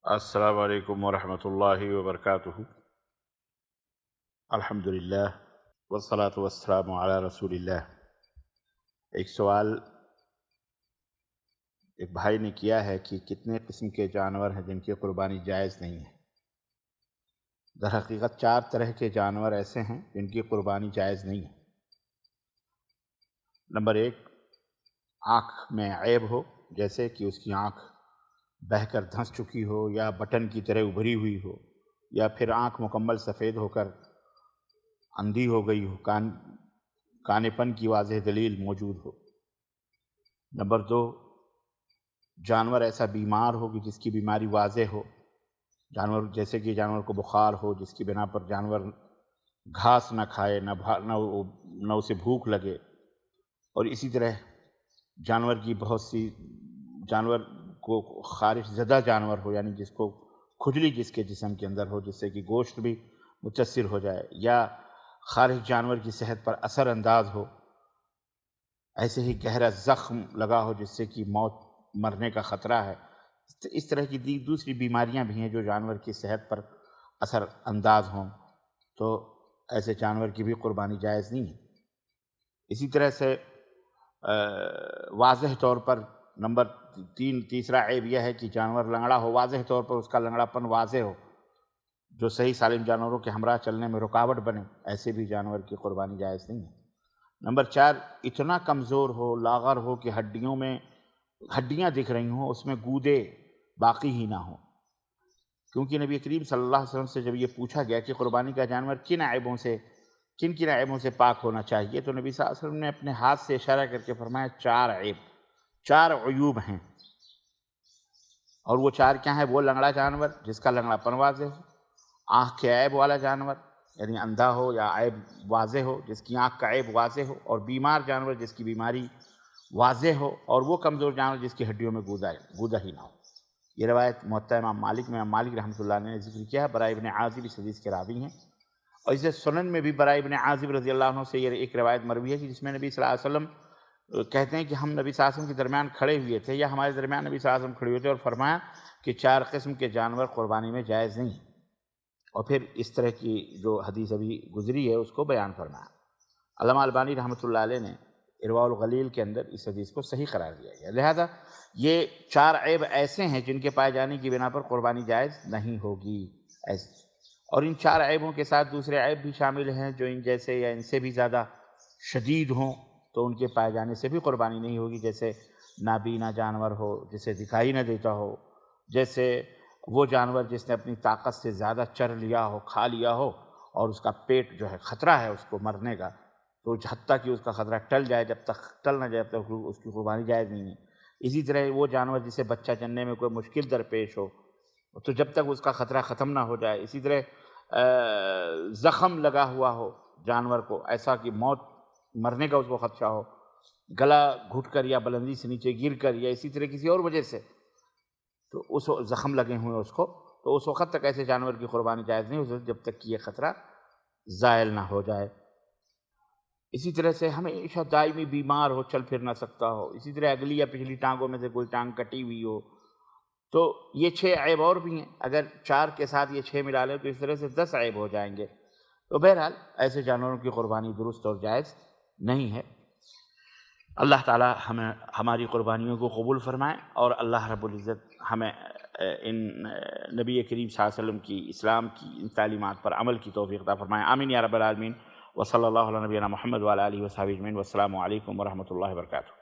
السلام علیکم ورحمۃ اللہ وبرکاتہ۔ الحمدللہ والصلاة والسلام علی رسول اللہ۔ ایک سوال ایک بھائی نے کیا ہے کہ کتنے قسم کے جانور ہیں جن کی قربانی جائز نہیں ہے۔ در حقیقت 4 طرح کے جانور ایسے ہیں جن کی قربانی جائز نہیں ہے۔ نمبر 1، آنکھ میں عیب ہو، جیسے کہ اس کی آنکھ بہہ کر دھنس چکی ہو یا بٹن کی طرح ابھری ہوئی ہو، یا پھر آنکھ مکمل سفید ہو کر اندھی ہو گئی ہو، کانے پن کی واضح دلیل موجود ہو۔ نمبر 2، جانور ایسا بیمار ہو کہ جس کی بیماری واضح ہو، جانور جیسے کہ جانور کو بخار ہو جس کی بنا پر جانور گھاس نہ کھائے، نہ اسے بھوک لگے، اور اسی طرح جانور کی بہت سی جانور کو خارش زدہ جانور ہو، یعنی جس کو کھجلی جس کے جسم کے اندر ہو جس سے کہ گوشت بھی متاثر ہو جائے، یا خارش جانور کی صحت پر اثر انداز ہو، ایسے ہی گہرا زخم لگا ہو جس سے کہ مرنے کا خطرہ ہے۔ اس طرح کی دوسری بیماریاں بھی ہیں جو جانور کی صحت پر اثر انداز ہوں، تو ایسے جانور کی بھی قربانی جائز نہیں ہے۔ اسی طرح سے واضح طور پر نمبر 3، تیسرا عیب یہ ہے کہ جانور لنگڑا ہو، واضح طور پر اس کا لنگڑا پن واضح ہو، جو صحیح سالم جانوروں کے ہمراہ چلنے میں رکاوٹ بنے، ایسے بھی جانور کی قربانی جائز نہیں ہے۔ نمبر 4، اتنا کمزور ہو، لاغر ہو کہ ہڈیوں میں ہڈیاں دکھ رہی ہوں، اس میں گودے باقی ہی نہ ہوں، کیونکہ نبی کریم صلی اللہ علیہ وسلم سے جب یہ پوچھا گیا کہ قربانی کا جانور کن عیبوں سے پاک ہونا چاہیے، تو نبی صلی اللہ علیہ وسلم نے اپنے ہاتھ سے اشارہ کر کے فرمایا 4 عیوب ہیں، اور وہ 4 کیا ہیں؟ وہ لنگڑا جانور جس کا لنگڑا پن واضح ہو، آنکھ کے عیب والا جانور یعنی اندھا ہو یا عیب واضح ہو جس کی آنکھ کا عیب واضح ہو، اور بیمار جانور جس کی بیماری واضح ہو، اور وہ کمزور جانور جس کی ہڈیوں میں گودا ہی نہ ہو۔ یہ روایت موطا امام مالک رحمۃ اللہ نے ذکر کیا ہے۔ براء ابن عازب اس حدیث کے راوی ہیں، اور اسے سنن میں بھی براء ابن عازب رضی اللہ عنہ سے یہ ایک روایت مروی ہے کہ جس میں نبی صلی اللہ علیہ وسلم کہتے ہیں کہ ہم نبی صلی اللہ علیہ وسلم کے درمیان کھڑے ہوئے تھے، یا ہمارے درمیان نبی صلی اللہ علیہ وسلم کھڑے ہوئے تھے، اور فرمایا کہ 4 قسم کے جانور قربانی میں جائز نہیں، اور پھر اس طرح کی جو حدیث ابھی گزری ہے اس کو بیان فرمایا۔ علامہ البانی رحمۃ اللہ علیہ نے ارواء الغلیل کے اندر اس حدیث کو صحیح قرار دیا گیا۔ لہذا یہ 4 عیب ایسے ہیں جن کے پائے جانے کی بنا پر قربانی جائز نہیں ہوگی، اور ان 4 عیبوں کے ساتھ دوسرے عیب بھی شامل ہیں جو ان جیسے یا ان سے بھی زیادہ شدید ہوں تو ان کے پائے جانے سے بھی قربانی نہیں ہوگی، جیسے نابینا جانور ہو جسے دکھائی نہ دیتا ہو، جیسے وہ جانور جس نے اپنی طاقت سے زیادہ چر لیا ہو، کھا لیا ہو، اور اس کا پیٹ جو ہے خطرہ ہے اس کو مرنے کا، تو حتیٰ کہ اس کا خطرہ ٹل جائے، جب تک ٹل نہ جائے تب تک اس کی قربانی جائز نہیں ہے۔ اسی طرح وہ جانور جسے بچہ جننے میں کوئی مشکل درپیش ہو، تو جب تک اس کا خطرہ ختم نہ ہو جائے، اسی طرح زخم لگا ہوا ہو جانور کو، ایسا کہ مرنے کا اس کو خدشہ ہو، گلا گھٹ کر یا بلندی سے نیچے گر کر یا اسی طرح کسی اور وجہ سے تو اس زخم لگے ہوئے اس کو، تو اس وقت تک ایسے جانور کی قربانی جائز نہیں ہو جب تک کہ یہ خطرہ زائل نہ ہو جائے۔ اسی طرح سے ہمیشہ دائمی بیمار ہو، چل پھر نہ سکتا ہو، اسی طرح اگلی یا پچھلی ٹانگوں میں سے کوئی ٹانگ کٹی ہوئی ہو، تو یہ 6 عیب اور بھی ہیں۔ اگر 4 کے ساتھ یہ 6 ملا لیں تو اس طرح سے 10 عیب ہو جائیں گے۔ تو بہرحال ایسے جانوروں کی قربانی درست اور جائز نہیں ہے۔ اللہ تعالی ہمیں ہماری قربانیوں کو قبول فرمائے، اور اللہ رب العزت ہمیں ان نبی کریم صلی اللہ علیہ وسلم کی اسلام کی ان تعلیمات پر عمل کی توفیق عطا فرمائے۔ آمین یا رب العالمین۔ وصلی اللہ علی نبینا محمد وعلی آلہ وصحبہ اجمعین۔ والسلام علیکم ورحمۃ اللہ وبرکاتہ۔